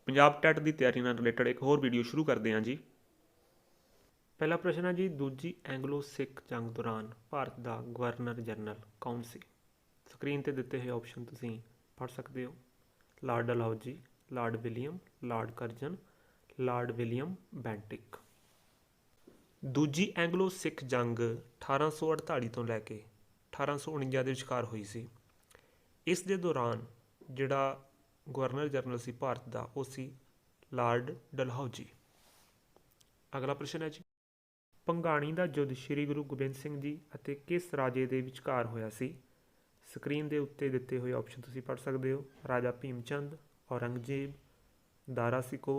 Punjab TET की तैयारी नाल रिलेटेड एक होर वीडियो शुरू करते हैं जी। पहला प्रश्न है जी, दूजी एंगलो सिख जंग दौरान भारत का गवर्नर जनरल कौन सी? स्क्रीन पर दिते हुए ऑप्शन तुसीं पढ़ सकते हो। Lord Dalhousie, Lord William, Lord Curzon, Lord William Bentinck. दूजी एंगलो सिख जंग 1848 तो लैके 1849 के विचकार हुई सी। इस दे दौरान जिहड़ा गवर्नर जनरल सी भारत का वो सी लॉर्ड डलहौजी। अगला प्रश्न है जी, भंगाणी का युद्ध श्री गुरु गोबिंद सिंह जी अते किस राजे के विचकार होया सी? स्क्रीन के उत्ते दिते हुए ऑप्शन तुसीं पढ़ सकते हो। राजा भीम चंद, औरंगजेब, दारा सिको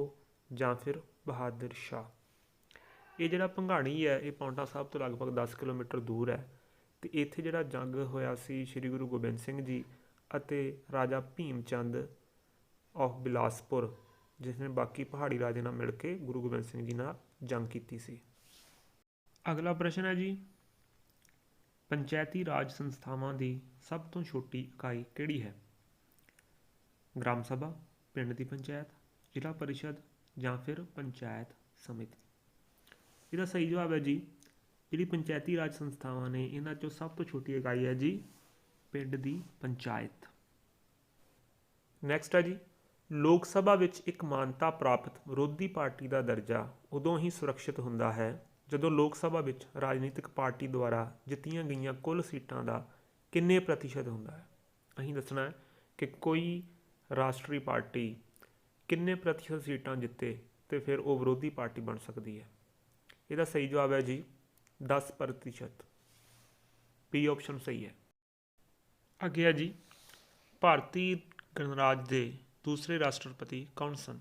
जां फिर बहादुर शाह। ये जिहड़ा भंगाणी है ये पाउंटा साहब तो लगभग 10 किलोमीटर दूर है। तो इत्थे जिहड़ा जंग होया सी श्री गुरु गोबिंद सिंह जी अते राजा भीम चंद ऑफ बिलासपुर, जिसने बाकी पहाड़ी राजे नाल मिल के गुरु गोबिंद सिंह जी नाल जंग की सी। अगला प्रश्न है जी, पंचायती राज संस्थावां दी सब तो छोटी इकाई किहड़ी है? ग्राम सभा, पिंड की पंचायत, जिला परिषद जां फिर पंचायत समिति। इसका सही जवाब है जी, जी पंचायती राज संस्थावां ने इन्हां चों सब तो छोटी इकाई है जी पिंड की पंचायत। नैक्सट है जी, लोक सभा विच एक मानता प्राप्त विरोधी पार्टी का दर्जा उदों ही सुरक्षित हुंदा है जदों लोक सभा विच राजनीतिक पार्टी द्वारा जित्तियां गईयां कुल सीटां का किन्ने प्रतिशत हुंदा है। अहीं दसना है कि कोई राष्ट्रीय पार्टी किन्ने प्रतिशत सीटां जिते तो फिर वो विरोधी पार्टी बन सकती है। इसका सही जवाब है जी 10%। बी ऑप्शन सही है। अगे है जी, भारतीय गणराज के दूसरे राष्ट्रपति कौन सन?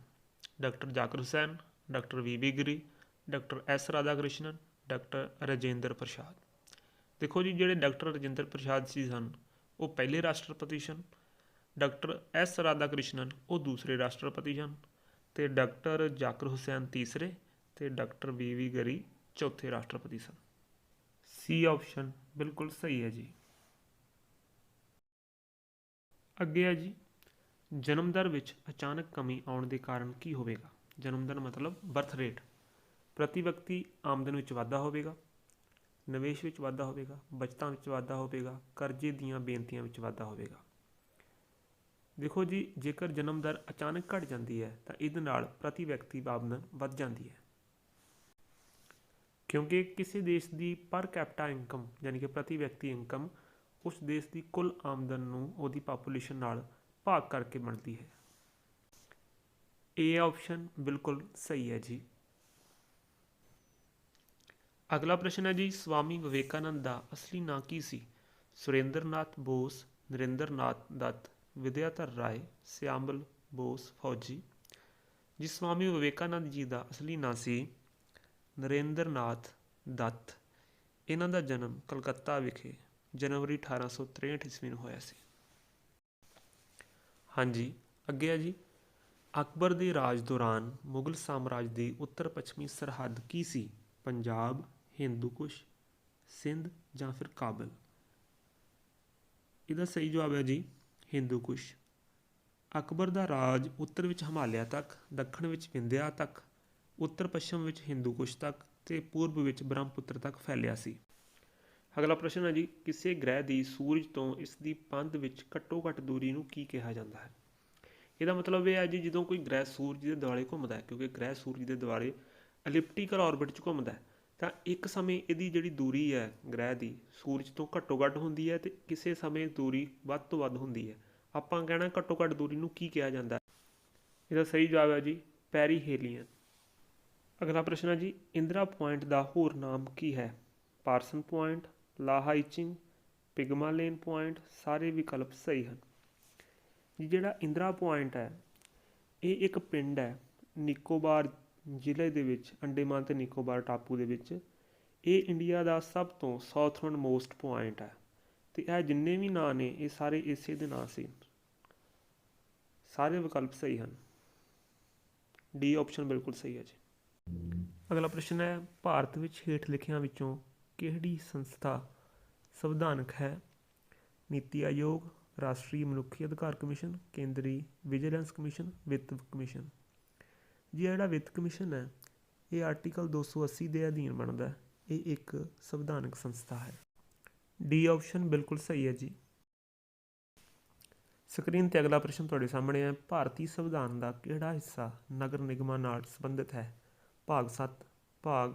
Doctor Zakir Hussain, doctor V Giri, doctor S Radhakrishnan, doctor Rajendra Prasad. देखो जी, जोड़े डॉक्टर राजेंद्र प्रसाद जी सन वो पहले राष्ट्रपति सन, डॉक्टर एस राधाकृष्णन वो दूसरे राष्ट्रपति सन, तो डॉक्टर जाकिर हुसैन तीसरे, तो डॉक्टर वी गिरी चौथे राष्ट्रपति सन। सी ऑप्शन बिल्कुल सही है जी। अगे है जी, जन्म दर विच अचानक कमी आने के कारण की होगा? जन्म दर मतलब बर्थ रेट। प्रति व्यक्ति आमदन विच वाधा होगा, निवेश विच वाधा होगा, बचतों विच वाधा होगा, करजे दीयां बेनतियां विच वाधा होगा। देखो जी, जेकर जन्म दर अचानक घट जाती है तो इहदे नाल प्रति व्यक्ति आमदन वध जाती है, क्योंकि किसी देश की पर कैपिटा इनकम यानी कि प्रति व्यक्ति इनकम उस देश की कुल आमदन नूं उहदी पापूलेशन नाल भाग करके बनती है। ए ऑप्शन बिल्कुल सही है जी। अगला प्रश्न है जी, स्वामी विवेकानंद का असली नाम की सी? सुरेंद्र नाथ बोस, नरेंद्र नाथ दत्त, विद्याधर राय, श्यामल बोस फौजी। जी स्वामी विवेकानंद जी का असली नाम सी नरेंद्र नाथ दत्त। इन्हां दा जन्म कलकत्ता विखे जनवरी 1863 ईस्वी में होया सी। हाँ जी, अगे है जी, अकबर के राज दौरान मुगल साम्राज्य की उत्तर पश्चिमी सरहद की सी? पंजाब, हिंदूकुश, सिंध जां फिर काबल। इसका सही जवाब है जी हिंदूकुश। अकबर का राज उत्तर विच हिमालय तक, दक्षिण विच विंध्या तक, उत्तर पश्चिम विच हिंदूकुश तक ते पूर्व विच ब्रह्मपुत्र तक फैलिया सी। अगला प्रश्न है जी, किसी ग्रह की सूरज तो इसकी पंध विच घट्टो घट्ट दूरी नूं की कहा जाता है? ਇਹਦਾ मतलब यह है जी, जो कोई ग्रह सूरज के दुआले घूमता है, क्योंकि ग्रह सूरज के दुआले एलिप्टिकल ऑर्बिट च घूमता है, तो एक समय यदी जी दूरी है ग्रह की सूरज तो घट्टो घट्ट होंगी है, तो किसी समय दूरी वध तो वध होंगी है। आपां कहना घट्टो घट्ट दूरी नूं की कहा जाता है? इसका सही जवाब है जी पेरीहेलियन। अगला प्रश्न है जी, इंदिरा पॉइंट का होर नाम की है? Parson point, Lahaiching, Pygmalion point. सारे विकल्प सही हैं जी। जिहड़ा इंदिरा पॉइंट है ये एक पिंड है निकोबार जिले के विच, अंडेमान ते निकोबार टापू के विच। ये इंडिया का सब तो साउथर्न मोस्ट पॉइंट है, तो यह जिन्ने भी नाम ने ये सारे इसे दे नाम से। सारे विकल्प सही हैं। डी ऑप्शन बिल्कुल सही है जी। अगला प्रश्न है, भारत विच हेठ लिखियां विचों किहड़ी संस्था संविधानक है? नीति आयोग, राष्ट्रीय मनुखी अधिकार कमीशन, केंद्रीय विजिलेंस कमीशन, वित्त कमीशन। ਜੀ ਜਿਹੜਾ ਵਿੱਤ ਕਮਿਸ਼ਨ ਹੈ ਇਹ ਆਰਟੀਕਲ 280 ਦੇ ਅਧੀਨ ਬਣਦਾ ਹੈ। ਇਹ ਇੱਕ ਸੰਵਿਧਾਨਕ ਸੰਸਥਾ ਹੈ। ਡੀ ਆਪਸ਼ਨ ਬਿਲਕੁਲ ਸਹੀ ਹੈ ਜੀ। ਸਕਰੀਨ ਤੇ ਅਗਲਾ ਪ੍ਰਸ਼ਨ ਤੁਹਾਡੇ ਸਾਹਮਣੇ ਹੈ। ਭਾਰਤੀ ਸੰਵਿਧਾਨ ਦਾ ਕਿਹੜਾ ਹਿੱਸਾ ਨਗਰ ਨਿਗਮਾਂ ਨਾਲ ਸੰਬੰਧਿਤ ਹੈ? ਭਾਗ 7, ਭਾਗ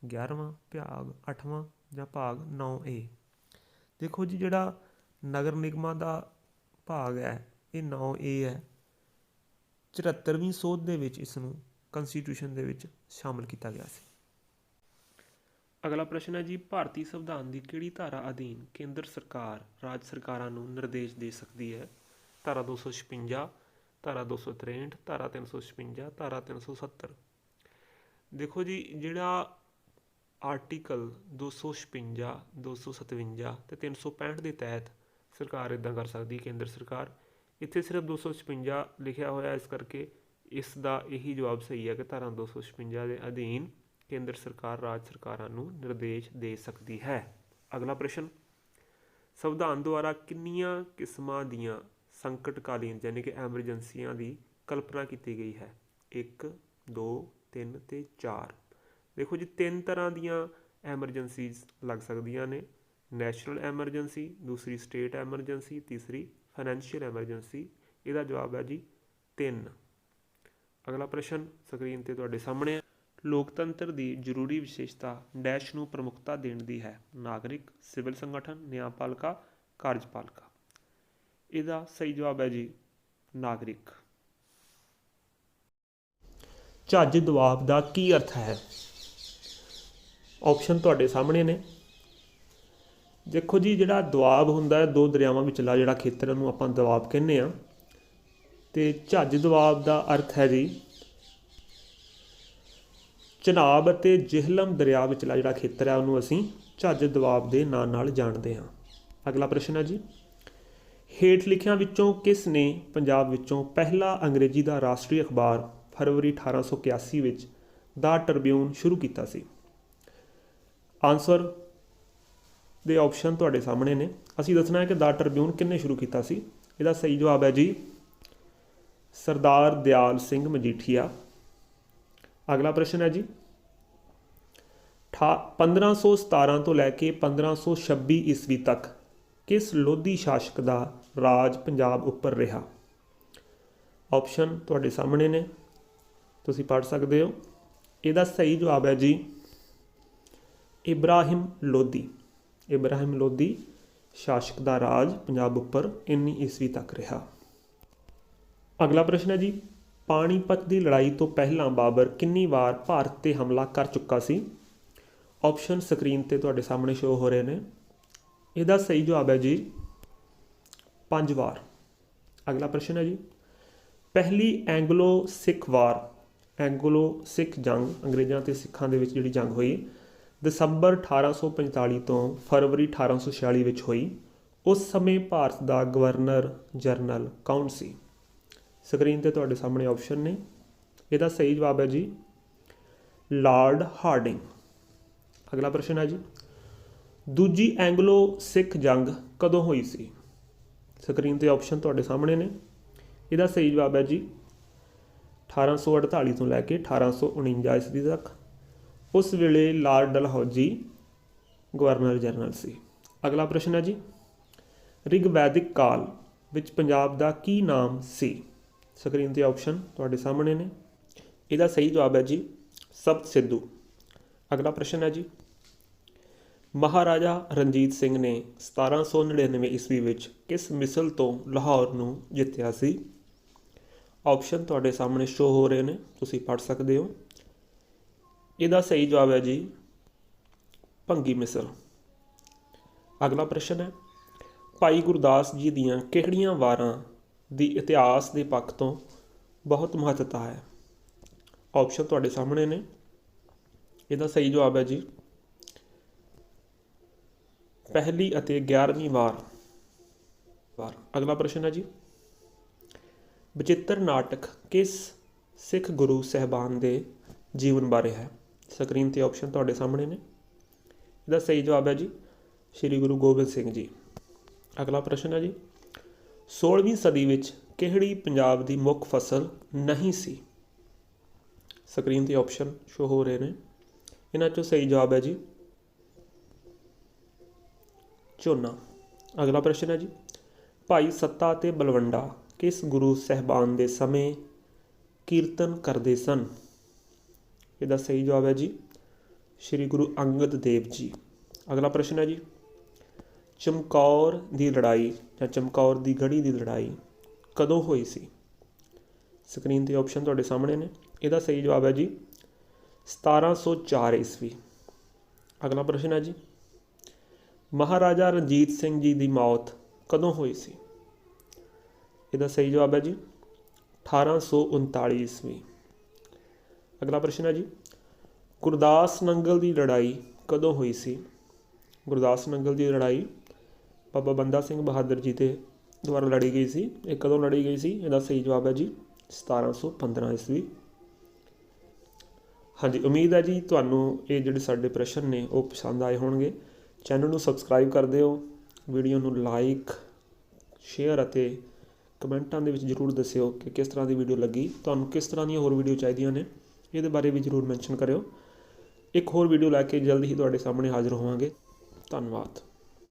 11ਵਾਂ, ਭਾਗ 8ਵਾਂ ਜਾਂ ਭਾਗ 9A। ਦੇਖੋ ਜੀ ਜਿਹੜਾ ਨਗਰ ਨਿਗਮਾਂ ਦਾ ਭਾਗ ਹੈ ਇਹ 9A ਹੈ। 74ਵੀਂ ਸੋਧ ਦੇ ਵਿੱਚ ਇਸ ਨੂੰ ਕੰਸਟੀਟਿਊਸ਼ਨ ਦੇ ਵਿੱਚ ਸ਼ਾਮਲ ਕੀਤਾ ਗਿਆ ਸੀ। ਅਗਲਾ ਪ੍ਰਸ਼ਨ ਹੈ ਜੀ, ਭਾਰਤੀ ਸੰਵਿਧਾਨ ਦੀ ਕਿਹੜੀ ਧਾਰਾ ਅਧੀਨ ਕੇਂਦਰ ਸਰਕਾਰ ਰਾਜ ਸਰਕਾਰਾਂ ਨੂੰ ਨਿਰਦੇਸ਼ ਦੇ ਸਕਦੀ ਹੈ? ਧਾਰਾ 256, ਧਾਰਾ 263, ਧਾਰਾ 356, ਧਾਰਾ 370। ਦੇਖੋ ਜੀ ਜਿਹੜਾ ਆਰਟੀਕਲ 256, 257 ਅਤੇ 365 ਦੇ ਤਹਿਤ ਸਰਕਾਰ ਇੱਦਾਂ ਕਰ ਸਕਦੀ ਕੇਂਦਰ ਸਰਕਾਰ। ਇੱਥੇ ਸਿਰਫ 256 ਲਿਖਿਆ ਹੋਇਆ, ਇਸ ਕਰਕੇ ਇਸ ਦਾ ਇਹੀ ਜਵਾਬ ਸਹੀ ਹੈ ਕਿ ਧਾਰਾ 256 ਦੇ ਅਧੀਨ ਕੇਂਦਰ ਸਰਕਾਰ ਰਾਜ ਸਰਕਾਰਾਂ ਨੂੰ ਨਿਰਦੇਸ਼ ਦੇ ਸਕਦੀ ਹੈ। ਅਗਲਾ ਪ੍ਰਸ਼ਨ, ਸੰਵਿਧਾਨ ਦੁਆਰਾ ਕਿੰਨੀਆਂ ਕਿਸਮਾਂ ਦੀਆਂ ਸੰਕਟਕਾਲੀਨ ਯਾਨੀ ਕਿ ਐਮਰਜੈਂਸੀਆਂ ਦੀ ਕਲਪਨਾ ਕੀਤੀ ਗਈ ਹੈ? 1, 2, 3 ਅਤੇ 4। ਦੇਖੋ ਜੀ 3 ਤਰ੍ਹਾਂ ਦੀਆਂ ਐਮਰਜੈਂਸੀਜ਼ ਲੱਗ ਸਕਦੀਆਂ ਨੇ। ਨੈਸ਼ਨਲ ਐਮਰਜੈਂਸੀ, ਦੂਸਰੀ ਸਟੇਟ ਐਮਰਜੈਂਸੀ, ਤੀਸਰੀ ਫਾਈਨੈਂਸ਼ੀਅਲ ਐਮਰਜੈਂਸੀ। ਇਹਦਾ ਜਵਾਬ ਹੈ ਜੀ 3। ਅਗਲਾ ਪ੍ਰਸ਼ਨ ਸਕਰੀਨ ਤੇ ਤੁਹਾਡੇ ਸਾਹਮਣੇ ਹੈ। ਲੋਕਤੰਤਰ ਦੀ ਜ਼ਰੂਰੀ ਵਿਸ਼ੇਸ਼ਤਾ ਡੈਸ਼ ਨੂੰ ਪ੍ਰਮੁੱਖਤਾ ਦੇਣ ਦੀ ਹੈ? ਨਾਗਰਿਕ, ਸਿਵਲ ਸੰਗਠਨ, ਨਿਆਂਪਾਲਿਕਾ, ਕਾਰਜਪਾਲਿਕਾ। ਇਹਦਾ ਸਹੀ ਜਵਾਬ ਹੈ ਜੀ ਨਾਗਰਿਕ। ਝੱਜ ਦਬਾਅ ਦਾ ਕੀ ਅਰਥ ਹੈ? ਆਪਸ਼ਨ ਤੁਹਾਡੇ ਸਾਹਮਣੇ ਨੇ। ਦੇਖੋ ਜੀ ਜਿਹੜਾ ਦੁਆਬ ਹੁੰਦਾ ਹੈ ਦੋ ਦਰਿਆਵਾਂ ਵਿਚਲਾ ਜਿਹੜਾ ਖੇਤਰ ਨੂੰ ਆਪਾਂ ਦੁਆਬ ਕਹਿੰਦੇ ਹਾਂ। ਅਤੇ ਝੱਜ ਦੁਆਬ ਦਾ ਅਰਥ ਹੈ ਜੀ ਚਨਾਬ ਅਤੇ ਜਿਹਲਮ ਦਰਿਆ ਵਿਚਲਾ ਜਿਹੜਾ ਖੇਤਰ ਹੈ ਉਹਨੂੰ ਅਸੀਂ ਝੱਜ ਦੁਆਬ ਦੇ ਨਾਂ ਨਾਲ ਜਾਣਦੇ ਹਾਂ। ਅਗਲਾ ਪ੍ਰਸ਼ਨ ਹੈ ਜੀ, ਹੇਠ ਲਿਖਿਆਂ ਵਿੱਚੋਂ ਕਿਸ ਨੇ ਪੰਜਾਬ ਵਿੱਚੋਂ ਪਹਿਲਾ ਅੰਗਰੇਜ਼ੀ ਦਾ ਰਾਸ਼ਟਰੀ ਅਖਬਾਰ ਫਰਵਰੀ 1881 ਵਿੱਚ ਦਾ ਟ੍ਰਿਬਿਊਨ ਸ਼ੁਰੂ ਕੀਤਾ ਸੀ? ਆਨਸਰ ਦੇ ਆਪਸ਼ਨ ਤੁਹਾਡੇ ਸਾਹਮਣੇ ਨੇ। ਅਸੀਂ ਦੱਸਣਾ ਹੈ ਕਿ ਦਾ ਟ੍ਰਿਬਿਊਨ ਕਿਹਨੇ ਸ਼ੁਰੂ ਕੀਤਾ ਸੀ। ਇਹਦਾ ਸਹੀ ਜਵਾਬ ਹੈ ਜੀ ਸਰਦਾਰ ਦਿਆਲ ਸਿੰਘ ਮਜੀਠੀਆ। ਅਗਲਾ ਪ੍ਰਸ਼ਨ ਹੈ ਜੀ, 1517 ਤੋਂ ਲੈ ਕੇ 1526 ਈਸਵੀ ਤੱਕ ਕਿਸ ਲੋਧੀ ਸ਼ਾਸਕ ਦਾ ਰਾਜ ਪੰਜਾਬ ਉੱਪਰ ਰਿਹਾ? ਆਪਸ਼ਨ ਤੁਹਾਡੇ ਸਾਹਮਣੇ ਨੇ, ਤੁਸੀਂ ਪੜ੍ਹ ਸਕਦੇ ਹੋ। ਇਹਦਾ ਸਹੀ ਜਵਾਬ ਹੈ ਜੀ ਇਬਰਾਹਿਮ ਲੋਧੀ। ਇਬਰਾਹਿਮ ਲੋਧੀ ਸ਼ਾਸਕ ਦਾ ਰਾਜ ਪੰਜਾਬ ਉੱਪਰ 19 ਈਸਵੀ ਤੱਕ ਰਿਹਾ। ਅਗਲਾ ਪ੍ਰਸ਼ਨ ਹੈ ਜੀ, ਪਾਣੀਪਤ ਦੀ ਲੜਾਈ ਤੋਂ ਪਹਿਲਾਂ ਬਾਬਰ ਕਿੰਨੀ ਵਾਰ ਭਾਰਤ 'ਤੇ ਹਮਲਾ ਕਰ ਚੁੱਕਾ ਸੀ? ਆਪਸ਼ਨ ਸਕਰੀਨ 'ਤੇ ਤੁਹਾਡੇ ਸਾਹਮਣੇ ਸ਼ੋ ਹੋ ਰਹੇ ਨੇ। ਇਹਦਾ ਸਹੀ ਜਵਾਬ ਹੈ ਜੀ 5 ਵਾਰ। ਅਗਲਾ ਪ੍ਰਸ਼ਨ ਹੈ ਜੀ, ਪਹਿਲੀ ਐਂਗਲੋ ਸਿੱਖ ਵਾਰ, ਐਂਗਲੋ ਸਿੱਖ ਜੰਗ ਅੰਗਰੇਜ਼ਾਂ ਅਤੇ ਸਿੱਖਾਂ ਦੇ ਵਿੱਚ ਜਿਹੜੀ ਜੰਗ ਹੋਈ ਦਸੰਬਰ 1845 ਤੋਂ ਫਰਵਰੀ 1846 ਵਿੱਚ ਹੋਈ। ਉਸ ਸਮੇਂ ਭਾਰਤ ਦਾ ਗਵਰਨਰ ਜਨਰਲ ਕੌਣ ਸੀ? ਸਕਰੀਨ 'ਤੇ ਤੁਹਾਡੇ ਸਾਹਮਣੇ ਆਪਸ਼ਨ ਨੇ। ਇਹਦਾ ਸਹੀ ਜਵਾਬ ਹੈ ਜੀ ਲਾਰਡ ਹਾਰਡਿੰਗ। ਅਗਲਾ ਪ੍ਰਸ਼ਨ ਹੈ ਜੀ, ਦੂਜੀ ਐਂਗਲੋ ਸਿੱਖ ਜੰਗ ਕਦੋਂ ਹੋਈ ਸੀ? ਸਕਰੀਨ 'ਤੇ ਆਪਸ਼ਨ ਤੁਹਾਡੇ ਸਾਹਮਣੇ ਨੇ। ਇਹਦਾ ਸਹੀ ਜਵਾਬ ਹੈ ਜੀ 1848 ਤੋਂ ਲੈ ਕੇ 1849 ਈਸਵੀ ਤੱਕ। ਉਸ ਵੇਲੇ ਲਾਰਡ ਡਲਹੌਜੀ ਗਵਰਨਰ ਜਨਰਲ ਸੀ। ਅਗਲਾ ਪ੍ਰਸ਼ਨ ਹੈ ਜੀ, ਰਿਗਵੈਦਿਕ ਕਾਲ ਵਿੱਚ ਪੰਜਾਬ ਦਾ ਕੀ ਨਾਮ ਸੀ? ਸਕਰੀਨ 'ਤੇ ਆਪਸ਼ਨ ਤੁਹਾਡੇ ਸਾਹਮਣੇ ਨੇ। ਇਹਦਾ ਸਹੀ ਜਵਾਬ ਹੈ ਜੀ ਸਪਤ ਸਿੰਧੂ। ਅਗਲਾ ਪ੍ਰਸ਼ਨ ਹੈ ਜੀ, ਮਹਾਰਾਜਾ ਰਣਜੀਤ ਸਿੰਘ ਨੇ 1799 ਈਸਵੀ ਵਿੱਚ ਕਿਸ ਮਿਸਲ ਤੋਂ ਲਾਹੌਰ ਨੂੰ ਜਿੱਤਿਆ ਸੀ? ਆਪਸ਼ਨ ਤੁਹਾਡੇ ਸਾਹਮਣੇ ਸ਼ੋ ਹੋ ਰਹੇ ਨੇ, ਤੁਸੀਂ ਪੜ੍ਹ ਸਕਦੇ ਹੋ। ਇਹਦਾ ਸਹੀ ਜਵਾਬ ਹੈ ਜੀ ਭੰਗੀ ਮਿਸਲ। ਅਗਲਾ ਪ੍ਰਸ਼ਨ ਹੈ, ਭਾਈ ਗੁਰਦਾਸ ਜੀ ਦੀਆਂ ਕਿਹੜੀਆਂ ਵਾਰਾਂ ਦੀ ਇਤਿਹਾਸ ਦੇ ਪੱਖ ਤੋਂ ਬਹੁਤ ਮਹੱਤਤਾ ਹੈ? ਆਪਸ਼ਨ ਤੁਹਾਡੇ ਸਾਹਮਣੇ ਨੇ। ਇਹਦਾ ਸਹੀ ਜਵਾਬ ਹੈ ਜੀ ਪਹਿਲੀ ਅਤੇ 11ਵੀਂ ਵਾਰ। ਅਗਲਾ ਪ੍ਰਸ਼ਨ ਹੈ ਜੀ, ਬਚਿੱਤਰ ਨਾਟਕ ਕਿਸ ਸਿੱਖ ਗੁਰੂ ਸਾਹਿਬਾਨ ਦੇ ਜੀਵਨ ਬਾਰੇ ਹੈ? ਸਕਰੀਨ 'ਤੇ ਆਪਸ਼ਨ ਤੁਹਾਡੇ ਸਾਹਮਣੇ ਨੇ। ਇਹਦਾ ਸਹੀ ਜਵਾਬ ਹੈ ਜੀ ਸ਼੍ਰੀ ਗੁਰੂ ਗੋਬਿੰਦ ਸਿੰਘ ਜੀ। ਅਗਲਾ ਪ੍ਰਸ਼ਨ ਹੈ ਜੀ, 16ਵੀਂ ਸਦੀ ਵਿੱਚ ਕਿਹੜੀ ਪੰਜਾਬ ਦੀ ਮੁੱਖ ਫਸਲ ਨਹੀਂ ਸੀ? ਸਕਰੀਨ 'ਤੇ ਆਪਸ਼ਨ ਸ਼ੋ ਹੋ ਰਹੇ ਨੇ। ਇਹਨਾਂ 'ਚੋਂ ਸਹੀ ਜਵਾਬ ਹੈ ਜੀ ਝੋਨਾ। ਅਗਲਾ ਪ੍ਰਸ਼ਨ ਹੈ ਜੀ, ਭਾਈ ਸੱਤਾ ਅਤੇ ਬਲਵੰਡਾ ਕਿਸ ਗੁਰੂ ਸਾਹਿਬਾਨ ਦੇ ਸਮੇਂ ਕੀਰਤਨ ਕਰਦੇ ਸਨ? ਇਹਦਾ ਸਹੀ ਜਵਾਬ ਹੈ ਜੀ ਸ਼੍ਰੀ ਗੁਰੂ ਅੰਗਦ ਦੇਵ ਜੀ। ਅਗਲਾ ਪ੍ਰਸ਼ਨ ਹੈ ਜੀ, ਚਮਕੌਰ ਦੀ ਲੜਾਈ ਜਾਂ ਚਮਕੌਰ ਦੀ ਗੜੀ ਦੀ ਲੜਾਈ ਕਦੋਂ ਹੋਈ ਸੀ? ਸਕਰੀਨ 'ਤੇ ਆਪਸ਼ਨ ਤੁਹਾਡੇ ਸਾਹਮਣੇ ਨੇ। ਇਹਦਾ ਸਹੀ ਜਵਾਬ ਹੈ ਜੀ 1704 ਈਸਵੀ। ਅਗਲਾ ਪ੍ਰਸ਼ਨ ਹੈ ਜੀ, ਮਹਾਰਾਜਾ ਰਣਜੀਤ ਸਿੰਘ ਜੀ ਦੀ ਮੌਤ ਕਦੋਂ ਹੋਈ ਸੀ? ਇਹਦਾ ਸਹੀ ਜਵਾਬ ਹੈ ਜੀ 1839 ਈਸਵੀ। ਅਗਲਾ ਪ੍ਰਸ਼ਨ ਹੈ ਜੀ, ਗੁਰਦਾਸ ਨੰਗਲ ਦੀ ਲੜਾਈ ਕਦੋਂ ਹੋਈ ਸੀ? ਗੁਰਦਾਸ ਨੰਗਲ ਦੀ ਲੜਾਈ ਬਾਬਾ ਬੰਦਾ ਸਿੰਘ ਬਹਾਦਰ ਜੀ ਦੇ ਦੁਆਰਾ ਲੜੀ ਗਈ ਸੀ। ਇਹ ਕਦੋਂ ਲੜੀ ਗਈ ਸੀ? ਇਹਦਾ ਸਹੀ ਜਵਾਬ ਹੈ ਜੀ 1715 ਈਸਵੀ। ਹਾਂਜੀ, ਉਮੀਦ ਹੈ ਜੀ ਤੁਹਾਨੂੰ ਇਹ ਜਿਹੜੇ ਸਾਡੇ ਪ੍ਰਸ਼ਨ ਨੇ ਉਹ ਪਸੰਦ ਆਏ ਹੋਣਗੇ। ਚੈਨਲ ਨੂੰ ਸਬਸਕ੍ਰਾਈਬ ਕਰ ਦਿਓ, ਵੀਡੀਓ ਨੂੰ ਲਾਈਕ, ਸ਼ੇਅਰ ਅਤੇ ਕਮੈਂਟਾਂ ਦੇ ਵਿੱਚ ਜ਼ਰੂਰ ਦੱਸਿਓ ਕਿ ਕਿਸ ਤਰ੍ਹਾਂ ਦੀ ਵੀਡੀਓ ਲੱਗੀ, ਤੁਹਾਨੂੰ ਕਿਸ ਤਰ੍ਹਾਂ ਦੀਆਂ ਹੋਰ ਵੀਡੀਓ ਚਾਹੀਦੀਆਂ ਨੇ, ਇਹਦੇ ਬਾਰੇ ਵੀ ਜ਼ਰੂਰ ਮੈਂਸ਼ਨ ਕਰਿਓ। ਇੱਕ ਹੋਰ ਵੀਡੀਓ ਲੈ ਕੇ ਜਲਦ ਹੀ ਤੁਹਾਡੇ ਸਾਹਮਣੇ ਹਾਜ਼ਰ ਹੋਵਾਂਗੇ। ਧੰਨਵਾਦ।